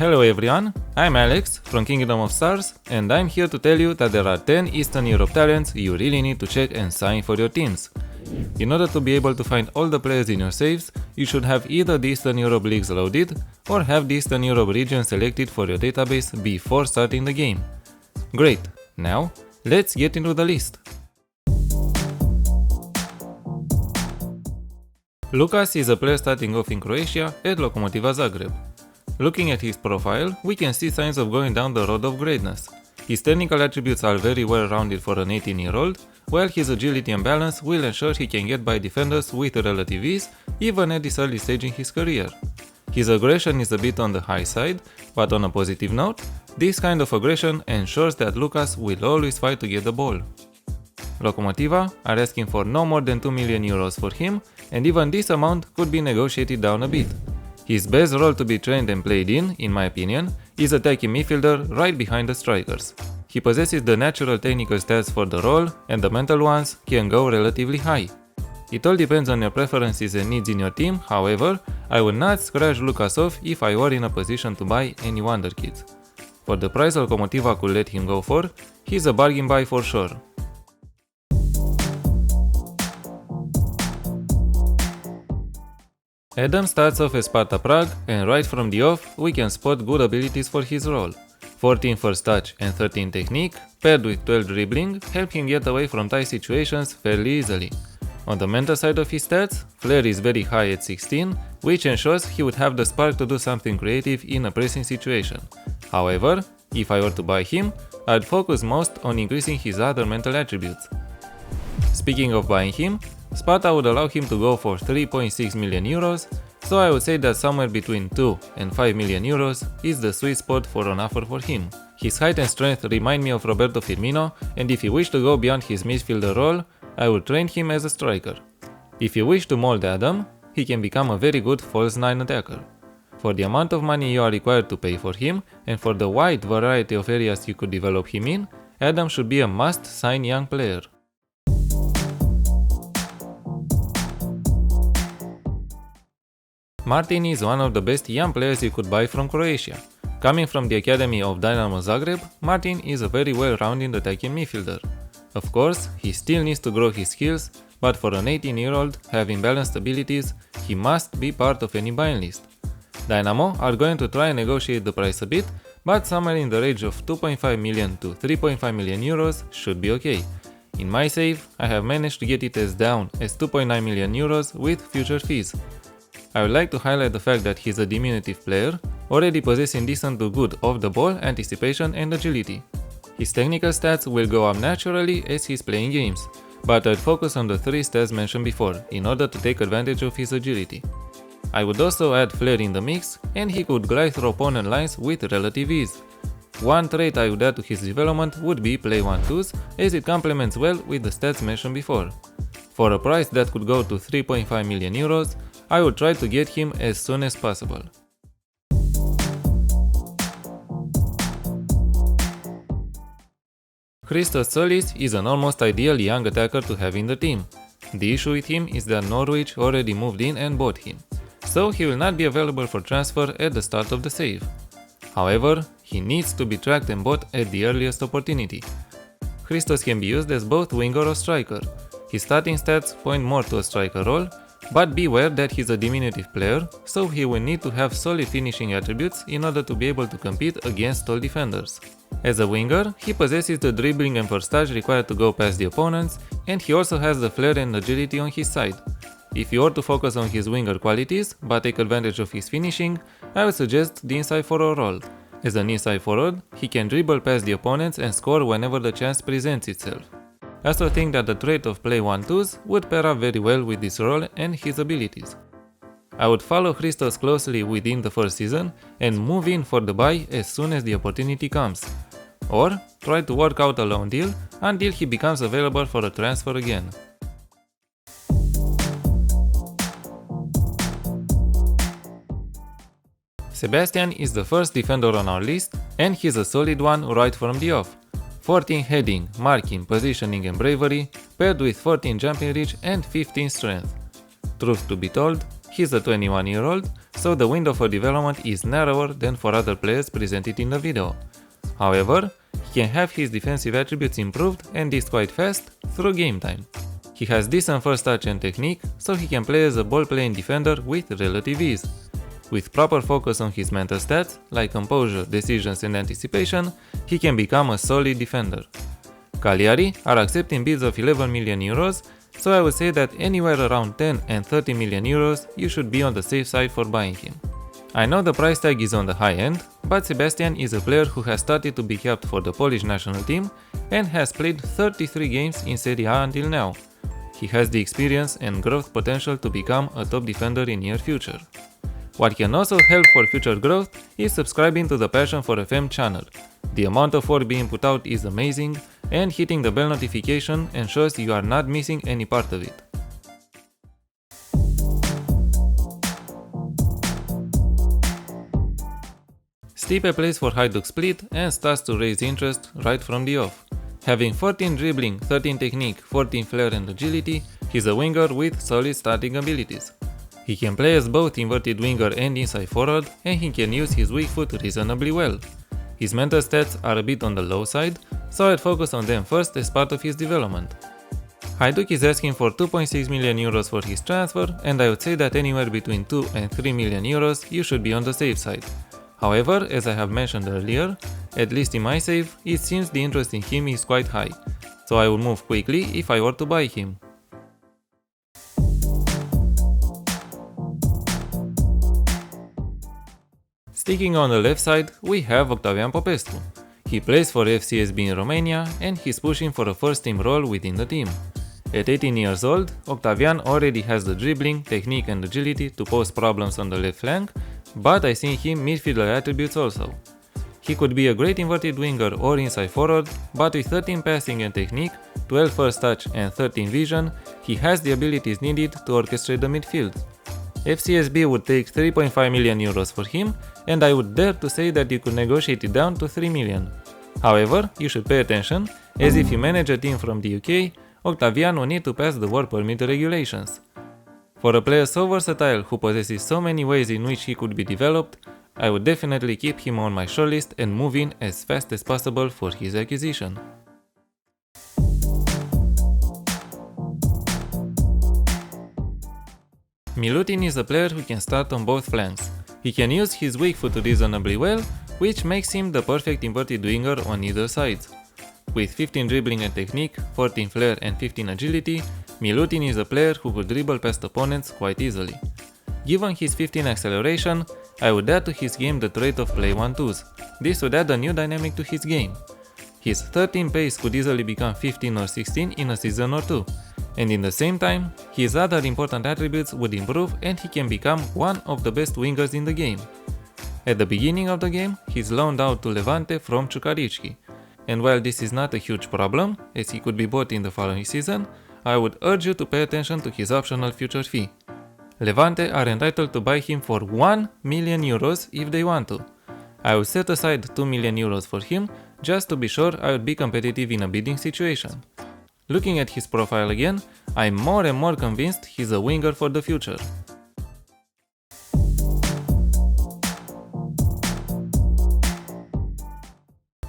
Hello everyone, I'm Alex from Kingdom of Stars, and I'm here to tell you that there are 10 Eastern Europe talents you really need to check and sign for your teams. In order to be able to find all the players in your saves, you should have either the Eastern Europe leagues loaded, or have the Eastern Europe region selected for your database before starting the game. Great, now let's get into the list. Lucas is a player starting off in Croatia at Lokomotiva Zagreb. Looking at his profile, we can see signs of going down the road of greatness. His technical attributes are very well rounded for an 18-year-old, while his agility and balance will ensure he can get by defenders with relative ease, even at this early stage in his career. His aggression is a bit on the high side, but on a positive note, this kind of aggression ensures that Lucas will always fight to get the ball. Lokomotiva are asking for no more than 2 million euros for him, and even this amount could be negotiated down a bit. His best role to be trained and played in my opinion, is attacking midfielder right behind the strikers. He possesses the natural technical stats for the role, and the mental ones can go relatively high. It all depends on your preferences and needs in your team, however, I would not scratch Lucas off if I were in a position to buy any wonderkids. For the price Lokomotiva could let him go for, he's a bargain buy for sure. Adam starts off as Sparta Prague, and right from the off, we can spot good abilities for his role. 14 first touch and 13 technique, paired with 12 dribbling, help him get away from tight situations fairly easily. On the mental side of his stats, flair is very high at 16, which ensures he would have the spark to do something creative in a pressing situation. However, if I were to buy him, I'd focus most on increasing his other mental attributes. Speaking of buying him, Sparta would allow him to go for 3.6 million euros, so I would say that somewhere between 2 and 5 million euros is the sweet spot for an offer for him. His height and strength remind me of Roberto Firmino, and if you wish to go beyond his midfielder role, I would train him as a striker. If you wish to mold Adam, he can become a very good false 9 attacker. For the amount of money you are required to pay for him, and for the wide variety of areas you could develop him in, Adam should be a must-sign young player. Martin is one of the best young players you could buy from Croatia. Coming from the academy of Dinamo Zagreb, Martin is a very well-rounded attacking midfielder. Of course, he still needs to grow his skills, but for an 18-year-old having balanced abilities, he must be part of any buying list. Dynamo are going to try and negotiate the price a bit, but somewhere in the range of 2.5 million to 3.5 million euros should be okay. In my save, I have managed to get it as down as 2.9 million euros with future fees. I would like to highlight the fact that he's a diminutive player, already possessing decent to good off-the-ball anticipation and agility. His technical stats will go up naturally as he's playing games, but I'd focus on the 3 stats mentioned before in order to take advantage of his agility. I would also add flair in the mix, and he could glide through opponent lines with relative ease. One trait I would add to his development would be play 1-2s, as it complements well with the stats mentioned before. For a price that could go to 3.5 million euros, I would try to get him as soon as possible. Christos Solis is an almost ideal young attacker to have in the team. The issue with him is that Norwich already moved in and bought him, so he will not be available for transfer at the start of the save. However, he needs to be tracked and bought at the earliest opportunity. Christos can be used as both winger or striker. His starting stats point more to a striker role, but beware that he's a diminutive player, so he will need to have solid finishing attributes in order to be able to compete against tall defenders. As a winger, he possesses the dribbling and first touch required to go past the opponents, and he also has the flair and agility on his side. If you were to focus on his winger qualities, but take advantage of his finishing, I would suggest the inside forward role. As an inside forward, he can dribble past the opponents and score whenever the chance presents itself. I also think that the trait of play 1-2s would pair up very well with this role and his abilities. I would follow Christos closely within the first season and move in for the buy as soon as the opportunity comes. Or try to work out a loan deal until he becomes available for a transfer again. Sebastian is the first defender on our list, and he's a solid one right from the off. 14 heading, marking, positioning and bravery, paired with 14 jumping reach and 15 strength. Truth to be told, He's a 21-year-old, so the window for development is narrower than for other players presented in the video. However, he can have his defensive attributes improved and is quite fast through game time. He has decent first touch and technique, so he can play as a ball-playing defender with relative ease. With proper focus on his mental stats, like composure, decisions and anticipation, he can become a solid defender. Cagliari are accepting bids of 11 million euros, so I would say that anywhere around 10 and 30 million euros you should be on the safe side for buying him. I know the price tag is on the high end, but Sebastian is a player who has started to be kept for the Polish national team and has played 33 games in Serie A until now. He has the experience and growth potential to become a top defender in near future. What can also help for future growth is subscribing to the Passion for FM channel. The amount of work being put out is amazing, and hitting the bell notification ensures you are not missing any part of it. Stipe plays for Hajduk Split and starts to raise interest right from the off. Having 14 dribbling, 13 technique, 14 flair and agility, he's a winger with solid starting abilities. He can play as both inverted winger and inside forward, and he can use his weak foot reasonably well. His mental stats are a bit on the low side, so I'd focus on them first as part of his development. Hajduk is asking for 2.6 million euros for his transfer, and I would say that anywhere between 2 and 3 million euros you should be on the safe side. However, as I have mentioned earlier, at least in my save, it seems the interest in him is quite high, so I would move quickly if I were to buy him. Sticking on the left side, we have Octavian Popescu. He plays for FCSB in Romania and he's pushing for a first team role within the team. At 18 years old, Octavian already has the dribbling, technique and agility to pose problems on the left flank, but I see in him midfielder attributes also. He could be a great inverted winger or inside forward, but with 13 passing and technique, 12 first touch and 13 vision, he has the abilities needed to orchestrate the midfield. FCSB would take 3.5 million euros for him, and I would dare to say that you could negotiate it down to 3 million. However, you should pay attention, as if you manage a team from the UK, Octavian will need to pass the work permit regulations. For a player so versatile who possesses so many ways in which he could be developed, I would definitely keep him on my shortlist and move in as fast as possible for his acquisition. Milutin is a player who can start on both flanks. He can use his weak foot reasonably well, which makes him the perfect inverted winger on either side. With 15 dribbling and technique, 14 flair and 15 agility, Milutin is a player who could dribble past opponents quite easily. Given his 15 acceleration, I would add to his game the trait of play 1-2s. This would add a new dynamic to his game. His 13 pace could easily become 15 or 16 in a season or two, and in the same time, his other important attributes would improve and he can become one of the best wingers in the game. At the beginning of the game, he's loaned out to Levante from Ciucaricchi, and while this is not a huge problem, as he could be bought in the following season, I would urge you to pay attention to his optional future fee. Levante are entitled to buy him for 1 million euros if they want to. I would set aside 2 million euros for him just to be sure I would be competitive in a bidding situation. Looking at his profile again, I'm more and more convinced he's a winger for the future.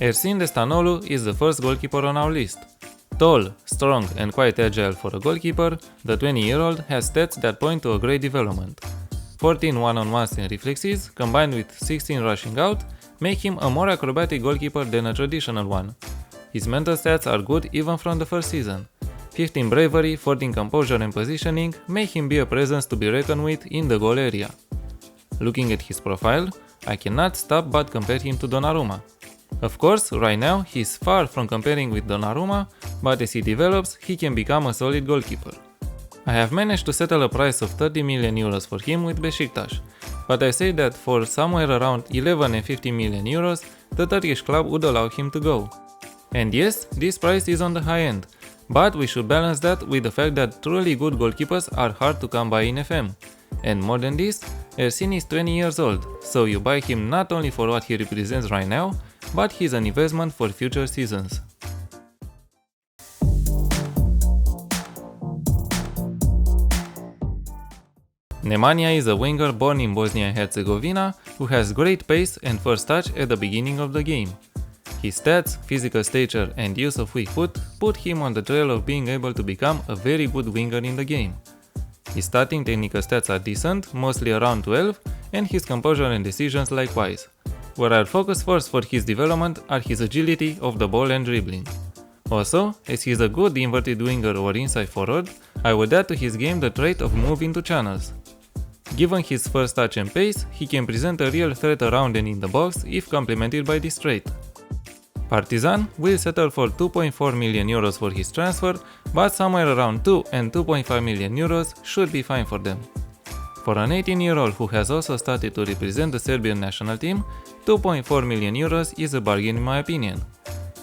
Ersin Destanolu is the first goalkeeper on our list. Tall, strong and quite agile for a goalkeeper, the 20-year-old has stats that point to a great development. 14 one-on-ones and reflexes, combined with 16 rushing out, make him a more acrobatic goalkeeper than a traditional one. His mental stats are good even from the first season. 15 bravery, 14 composure and positioning make him be a presence to be reckoned with in the goal area. Looking at his profile, I cannot stop but compare him to Donnarumma. Of course, right now he's far from comparing with Donnarumma, but as he develops, he can become a solid goalkeeper. I have managed to settle a price of 30 million euros for him with Beşiktaş, but I say that for somewhere around 11 and 15 million euros, the Turkish club would allow him to go. And yes, this price is on the high end, but we should balance that with the fact that truly good goalkeepers are hard to come by in FM. And more than this, Ersin is 20 years old, so you buy him not only for what he represents right now, but he's an investment for future seasons. Nemanja is a winger born in Bosnia and Herzegovina who has great pace and first touch at the beginning of the game. His stats, physical stature and use of weak foot put him on the trail of being able to become a very good winger in the game. His starting technical stats are decent, mostly around 12, and his composure and decisions likewise. Where I'll focus first for his development are his agility of the ball and dribbling. Also, as he's a good inverted winger or inside forward, I would add to his game the trait of moving to channels. Given his first touch and pace, he can present a real threat around and in the box if complemented by this trait. Partizan will settle for 2.4 million euros for his transfer, but somewhere around 2 and 2.5 million euros should be fine for them. For an 18-year-old who has also started to represent the Serbian national team, 2.4 million euros is a bargain in my opinion.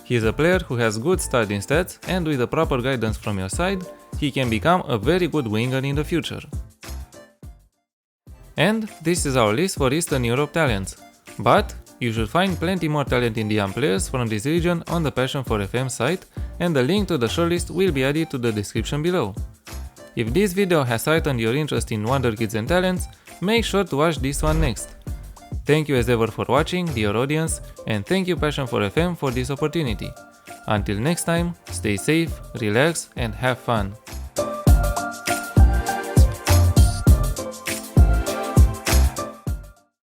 He is a player who has good starting stats, and with the proper guidance from your side, he can become a very good winger in the future. And this is our list for Eastern Europe talents. But you should find plenty more talent Indian players from this region on the Passion for FM site, and the link to the shortlist will be added to the description below. If this video has heightened your interest in Wonder Kids and Talents, make sure to watch this one next. Thank you as ever for watching, dear audience, and thank you Passion for FM for this opportunity. Until next time, stay safe, relax, and have fun.